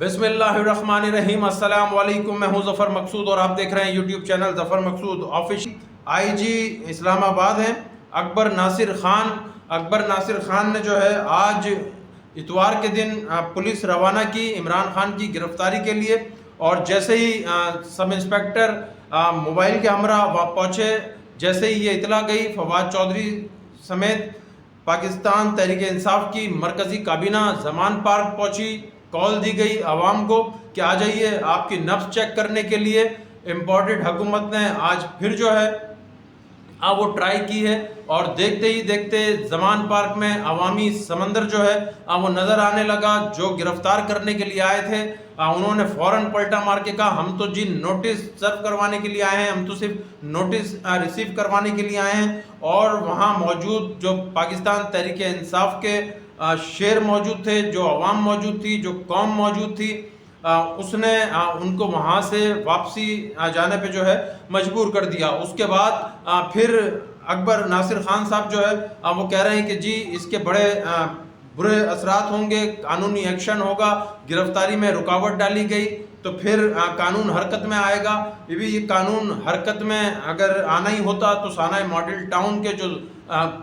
بسم اللہ الرحمن الرحیم۔ السلام علیکم، میں ہوں ظفر مقصود اور آپ دیکھ رہے ہیں یوٹیوب چینل ظفر مقصود آفیشل۔ آئی جی اسلام آباد ہیں اکبر ناصر خان۔ اکبر ناصر خان نے جو ہے آج اتوار کے دن پولیس روانہ کی عمران خان کی گرفتاری کے لیے، اور جیسے ہی سب انسپیکٹر موبائل کے ہمراہ وہاں پہنچے، جیسے ہی یہ اطلاع گئی، فواد چودھری سمیت پاکستان تحریک انصاف کی مرکزی کابینہ زمان پارک پہنچی۔ کال دی گئی عوام کو کہ آ جائیے آپ کی نبض چیک کرنے کے لیے۔ امپورٹڈ حکومت نے آج پھر جو ہے وہ ٹرائی کی ہے، اور دیکھتے ہی دیکھتے زمان پارک میں عوامی سمندر جو ہے وہ نظر آنے لگا۔ جو گرفتار کرنے کے لیے آئے تھے انہوں نے فوراً پلٹا مار کے کہا ہم تو جی نوٹس سرو کروانے کے لیے آئے ہیں، ہم تو صرف نوٹس ریسیو کروانے کے لیے آئے ہیں۔ اور وہاں موجود جو پاکستان تحریک انصاف کے شیر موجود تھے، جو عوام موجود تھی، جو قوم موجود تھی، اس نے ان کو وہاں سے واپسی جانے پہ جو ہے مجبور کر دیا۔ اس کے بعد پھر اکبر ناصر خان صاحب جو ہے وہ کہہ رہے ہیں کہ جی اس کے بڑے برے اثرات ہوں گے، قانونی ایکشن ہوگا، گرفتاری میں رکاوٹ ڈالی گئی تو پھر قانون حرکت میں آئے گا۔ یہ قانون حرکت میں اگر آنا ہی ہوتا تو سانحہ ماڈل ٹاؤن کے جو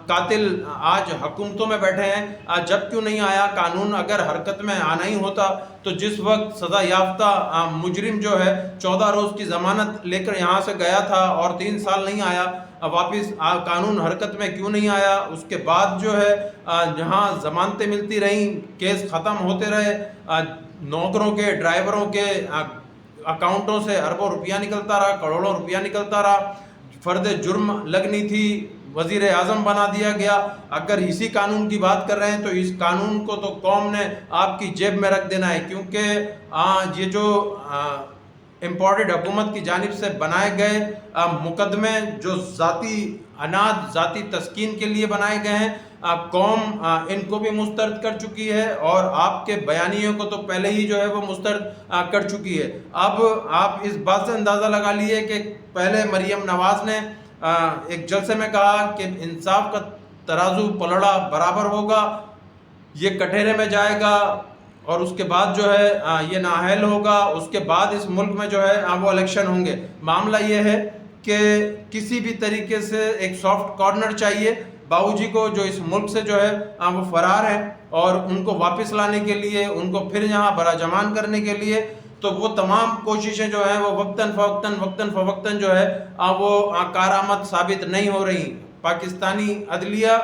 قاتل آج حکومتوں میں بیٹھے ہیں، جب کیوں نہیں آیا؟ قانون اگر حرکت میں آنا ہی ہوتا تو جس وقت سزا یافتہ مجرم جو ہے 14 روز کی ضمانت لے کر یہاں سے گیا تھا اور 3 سال نہیں آیا واپس، قانون حرکت میں کیوں نہیں آیا؟ اس کے بعد جو ہے جہاں ضمانتیں ملتی رہیں، کیس ختم ہوتے رہے، نوکروں کے ڈرائیوروں کے اکاؤنٹوں سے اربوں روپیہ نکلتا رہا، کروڑوں روپیہ نکلتا رہا، فرد جرم لگنی تھی، وزیر اعظم بنا دیا گیا۔ اگر اسی قانون کی بات کر رہے ہیں تو اس قانون کو تو قوم نے آپ کی جیب میں رکھ دینا ہے، کیونکہ یہ جو امپورٹڈ حکومت کی جانب سے بنائے گئے مقدمے جو ذاتی اناد، ذاتی تسکین کے لیے بنائے گئے ہیں، قوم ان کو بھی مسترد کر چکی ہے، اور آپ کے بیانیوں کو تو پہلے ہی جو ہے وہ مسترد کر چکی ہے۔ اب آپ اس بات سے اندازہ لگا لیے کہ پہلے مریم نواز نے ایک جلسے میں کہا کہ انصاف کا ترازو پلڑا برابر ہوگا، یہ کٹہرے میں جائے گا، اور اس کے بعد جو ہے یہ نااہل ہوگا، اس کے بعد اس ملک میں جو ہے وہ الیکشن ہوں گے۔ معاملہ یہ ہے کہ کسی بھی طریقے سے ایک سافٹ کارنر چاہیے باؤ جی کو، جو اس ملک سے جو ہے وہ فرار ہیں، اور ان کو واپس لانے کے لیے، ان کو پھر یہاں براجمان کرنے کے لیے، تو وہ تمام کوششیں جو ہیں وہ وقتاً فوقتاً جو ہے وہ کارآمد ثابت نہیں ہو رہی۔ پاکستانی عدلیہ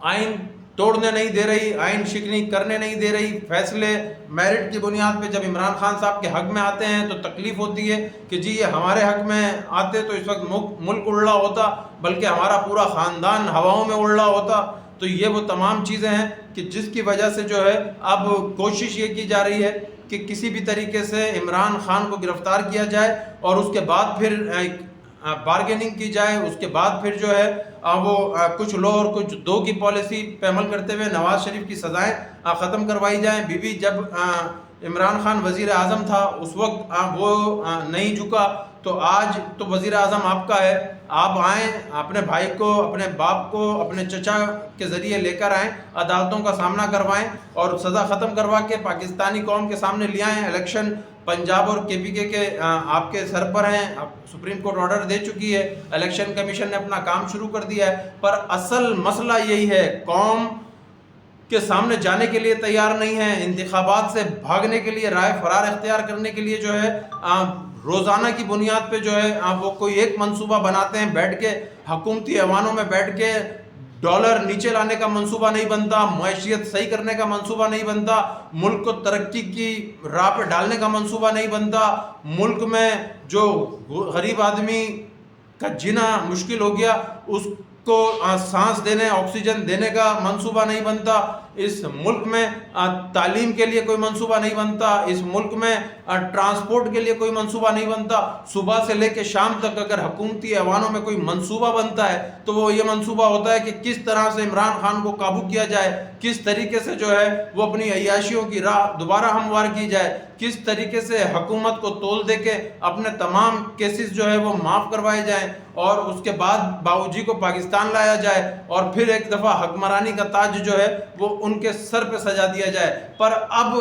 آئین توڑنے نہیں دے رہی، آئین شکنی کرنے نہیں دے رہی۔ فیصلے میرٹ کی بنیاد پہ جب عمران خان صاحب کے حق میں آتے ہیں تو تکلیف ہوتی ہے کہ جی یہ ہمارے حق میں آتے تو اس وقت ملک اڑ رہا ہوتا، بلکہ ہمارا پورا خاندان ہواؤں میں اڑ رہا ہوتا۔ تو یہ وہ تمام چیزیں ہیں کہ جس کی وجہ سے جو ہے اب کوشش یہ کی جا رہی ہے کہ کسی بھی طریقے سے عمران خان کو گرفتار کیا جائے، اور اس کے بعد پھر بارگیننگ کی جائے، اس کے بعد پھر جو ہے وہ کچھ لو اور کچھ دو کی پالیسی پہ عمل کرتے ہوئے نواز شریف کی سزائیں ختم کروائی جائیں۔ جب عمران خان وزیر اعظم تھا اس وقت وہ نہیں جھکا، تو آج تو وزیر اعظم آپ کا ہے، آپ آئیں، اپنے بھائی کو، اپنے باپ کو، اپنے چچا کے ذریعے لے کر آئیں، عدالتوں کا سامنا کروائیں، اور سزا ختم کروا کے پاکستانی قوم کے سامنے لے آئیں۔ الیکشن پنجاب اور کے پی کے آپ کے سر پر ہیں، سپریم کورٹ آرڈر دے چکی ہے، الیکشن کمیشن نے اپنا کام شروع کر دیا ہے، پر اصل مسئلہ یہی ہے، قوم کے سامنے جانے کے لیے تیار نہیں ہے، انتخابات سے بھاگنے کے لیے، رائے فرار اختیار کرنے کے لیے جو ہے روزانہ کی بنیاد پہ جو ہے وہ کوئی ایک منصوبہ بناتے ہیں، بیٹھ کے حکومتی ایوانوں میں بیٹھ کے ڈالر نیچے لانے کا منصوبہ نہیں بنتا، معیشت صحیح کرنے کا منصوبہ نہیں بنتا، ملک کو ترقی کی راہ پہ ڈالنے کا منصوبہ نہیں بنتا، ملک میں جو غریب آدمی کا جینا مشکل ہو گیا اس کو سانس دینے، آکسیجن دینے کا منصوبہ نہیں بنتا، اس ملک میں تعلیم کے لیے کوئی منصوبہ نہیں بنتا، اس ملک میں ٹرانسپورٹ کے لیے کوئی منصوبہ نہیں بنتا۔ صبح سے لے کے شام تک اگر حکومتی ایوانوں میں کوئی منصوبہ بنتا ہے تو وہ یہ منصوبہ ہوتا ہے کہ کس طرح سے عمران خان کو قابو کیا جائے، کس طریقے سے جو ہے وہ اپنی عیاشیوں کی راہ دوبارہ ہموار کی جائے، کس طریقے سے حکومت کو تول دے کے اپنے تمام کیسز جو ہے وہ معاف کروائے جائیں، اور اس کے بعد باؤ جی کو پاکستان لایا جائے، اور پھر ایک دفعہ حکمرانی کا تاج جو ہے وہ ان کے سر پہ سجا دیا جائے. پر اب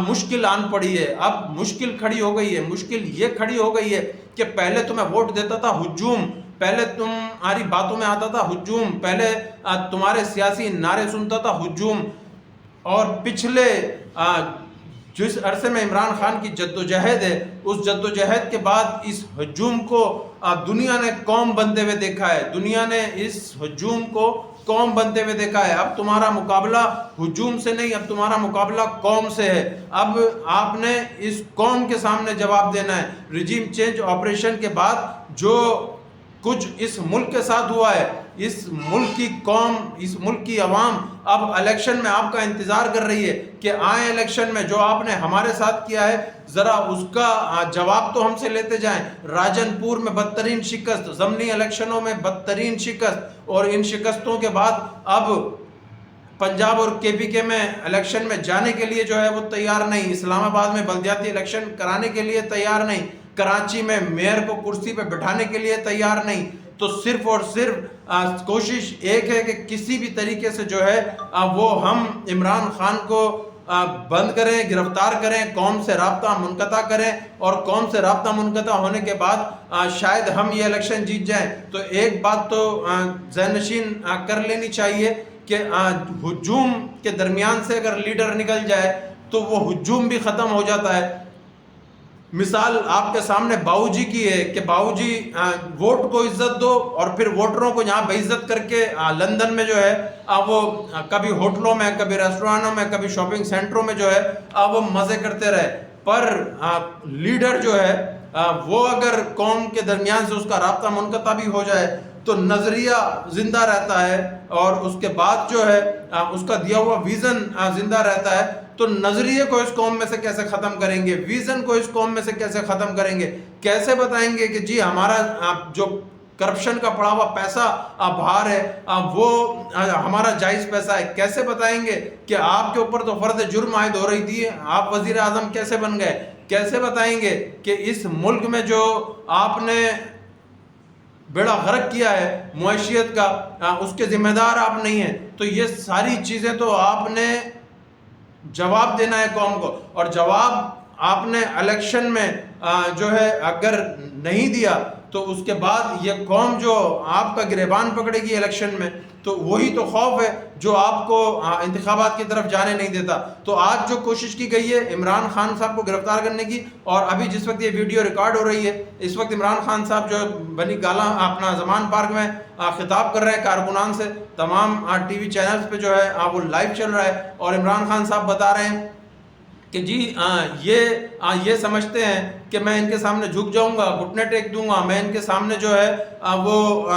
مشکل آن پڑی ہے, اب مشکل کھڑی ہو گئی ہے. مشکل یہ کھڑی ہو گئی ہے کہ پہلے تمہیں ووٹ دیتا تھا ہجوم, پہلے تمہاری باتوں میں آتا تھا ہجوم, پہلے تمہارے سیاسی نعرے سنتا تھا ہجوم, اور پچھلے جس عرصے میں عمران خان کی جدوجہد ہے, اس جدوجہد کے بعد اس ہجوم کو دنیا نے قوم بنتے ہوئے دیکھا ہے, دنیا نے اس ہجوم کو قوم بنتے ہوئے دیکھا ہے. اب تمہارا مقابلہ ہجوم سے نہیں, اب تمہارا مقابلہ قوم سے ہے. اب آپ نے اس قوم کے سامنے جواب دینا ہے. رجیم چینج آپریشن کے بعد جو کچھ اس ملک کے ساتھ ہوا ہے, اس ملک کی قوم, اس ملک کی عوام اب الیکشن میں آپ کا انتظار کر رہی ہے کہ آئیں الیکشن میں, جو آپ نے ہمارے ساتھ کیا ہے ذرا اس کا جواب تو ہم سے لیتے جائیں. راجن پور میں بدترین شکست, ضمنی الیکشنوں میں بدترین شکست, اور ان شکستوں کے بعد اب پنجاب اور کے پی کے میں الیکشن میں جانے کے لیے جو ہے وہ تیار نہیں, اسلام آباد میں بلدیاتی الیکشن کرانے کے لیے تیار نہیں, کراچی میں میئر کو کرسی پہ بٹھانے کے لیے تیار نہیں. تو صرف اور صرف کوشش ایک ہے کہ کسی بھی طریقے سے جو ہے وہ ہم عمران خان کو بند کریں, گرفتار کریں, قوم سے رابطہ منقطع کریں, اور قوم سے رابطہ منقطع ہونے کے بعد شاید ہم یہ الیکشن جیت جائیں. تو ایک بات تو ذہن نشین کر لینی چاہیے کہ ہجوم کے درمیان سے اگر لیڈر نکل جائے تو وہ ہجوم بھی ختم ہو جاتا ہے. مثال آپ کے سامنے باؤ جی کی ہے کہ باؤ جی ووٹ کو عزت دو, اور پھر ووٹروں کو یہاں بے عزت کر کے لندن میں جو ہے وہ کبھی ہوٹلوں میں, کبھی ریسٹورانوں میں, کبھی شاپنگ سینٹروں میں جو ہے وہ مزے کرتے رہے. پر لیڈر جو ہے وہ اگر قوم کے درمیان سے اس کا رابطہ منقطع بھی ہو جائے تو نظریہ زندہ رہتا ہے, اور اس کے بعد جو ہے اس کا دیا ہوا ویژن زندہ رہتا ہے. تو نظریے کو اس قوم میں سے کیسے ختم کریں گے, ویژن کو اس قوم میں سے کیسے ختم کریں گے, کیسے بتائیں گے کہ جی ہمارا جو کرپشن کا پڑا ہوا پیسہ باہر ہے وہ ہمارا جائز پیسہ ہے, کیسے بتائیں گے کہ آپ کے اوپر تو فرض جرم عائد ہو رہی تھی, آپ وزیر اعظم کیسے بن گئے, کیسے بتائیں گے کہ اس ملک میں جو آپ نے بیڑا غرق کیا ہے معیشت کا, اس کے ذمہ دار آپ نہیں ہیں. تو یہ ساری چیزیں تو آپ نے جواب دینا ہے قوم کو, اور جواب آپ نے الیکشن میں جو ہے اگر نہیں دیا تو اس کے بعد یہ قوم جو آپ کا گریبان پکڑے گی الیکشن میں, تو وہی تو خوف ہے جو آپ کو انتخابات کی طرف جانے نہیں دیتا. تو آج جو کوشش کی گئی ہے عمران خان صاحب کو گرفتار کرنے کی, اور ابھی جس وقت یہ ویڈیو ریکارڈ ہو رہی ہے اس وقت عمران خان صاحب جو بنی گالا اپنا زمان پارک میں خطاب کر رہے ہیں کارکنان سے, تمام ٹی وی چینلز پہ جو ہے وہ لائیو چل رہا ہے, اور عمران خان صاحب بتا رہے ہیں کہ جی یہ سمجھتے ہیں کہ میں ان کے سامنے جھک جاؤں گا, گھٹنے ٹیک دوں گا, میں ان کے سامنے جو ہے وہ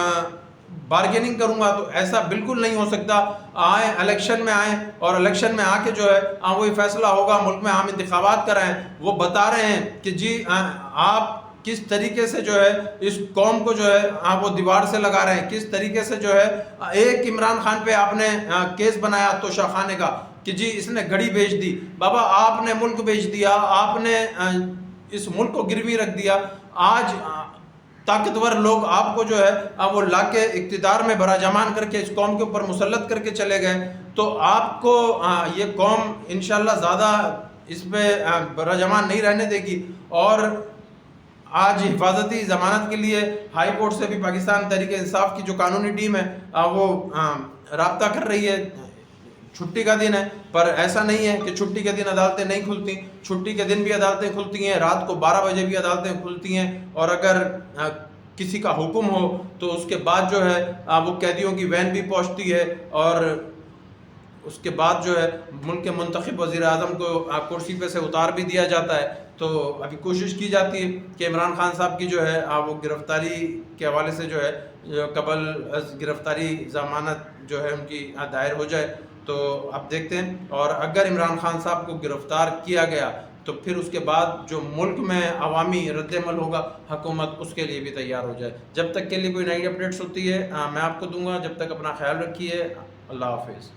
بارگیننگ کروں گا. تو ایسا بالکل نہیں ہو سکتا. آئیں الیکشن میں آئیں, اور الیکشن میں آ کے جو ہے وہی فیصلہ ہوگا. ملک میں عام انتخابات کرائیں. وہ بتا رہے ہیں کہ جی آپ کس طریقے سے جو ہے اس قوم کو جو ہے وہ دیوار سے لگا رہے ہیں, کس طریقے سے جو ہے ایک عمران خان پہ آپ نے کیس بنایا توشہ خانے کا کہ جی اس نے گھڑی بیچ دی. بابا آپ نے ملک بیچ دیا, آپ نے اس ملک کو گروی رکھ دیا. آج طاقتور لوگ آپ کو جو ہے وہ لا کے اقتدار میں براجمان کر کے اس قوم کے اوپر مسلط کر کے چلے گئے. تو آپ کو یہ قوم انشاءاللہ زیادہ اس پہ براجمان نہیں رہنے دے گی. اور آج حفاظتی ضمانت کے لیے ہائی کورٹ سے بھی پاکستان تحریک انصاف کی جو قانونی ٹیم ہے وہ رابطہ کر رہی ہے. چھٹی کا دن ہے, پر ایسا نہیں ہے کہ چھٹی کے دن عدالتیں نہیں کھلتی. چھٹی کے دن بھی عدالتیں کھلتی ہیں, رات کو 12 بجے بھی عدالتیں کھلتی ہیں, اور اگر کسی کا حکم ہو تو اس کے بعد جو ہے وہ قیدیوں کی وین بھی پہنچتی ہے, اور اس کے بعد جو ہے ملک کے منتخب وزیر اعظم کو کرسی پہ سے اتار بھی دیا جاتا ہے. تو ابھی کوشش کی جاتی ہے کہ عمران خان صاحب کی جو ہے وہ گرفتاری کے حوالے سے جو ہے قبل از گرفتاری ضمانت جو ہے ان کی دائر ہو جائے. تو اب دیکھتے ہیں, اور اگر عمران خان صاحب کو گرفتار کیا گیا تو پھر اس کے بعد جو ملک میں عوامی رد عمل ہوگا حکومت اس کے لیے بھی تیار ہو جائے. جب تک کے لیے کوئی نئی اپڈیٹس ہوتی ہے میں آپ کو دوں گا. جب تک اپنا خیال رکھیے. اللہ حافظ.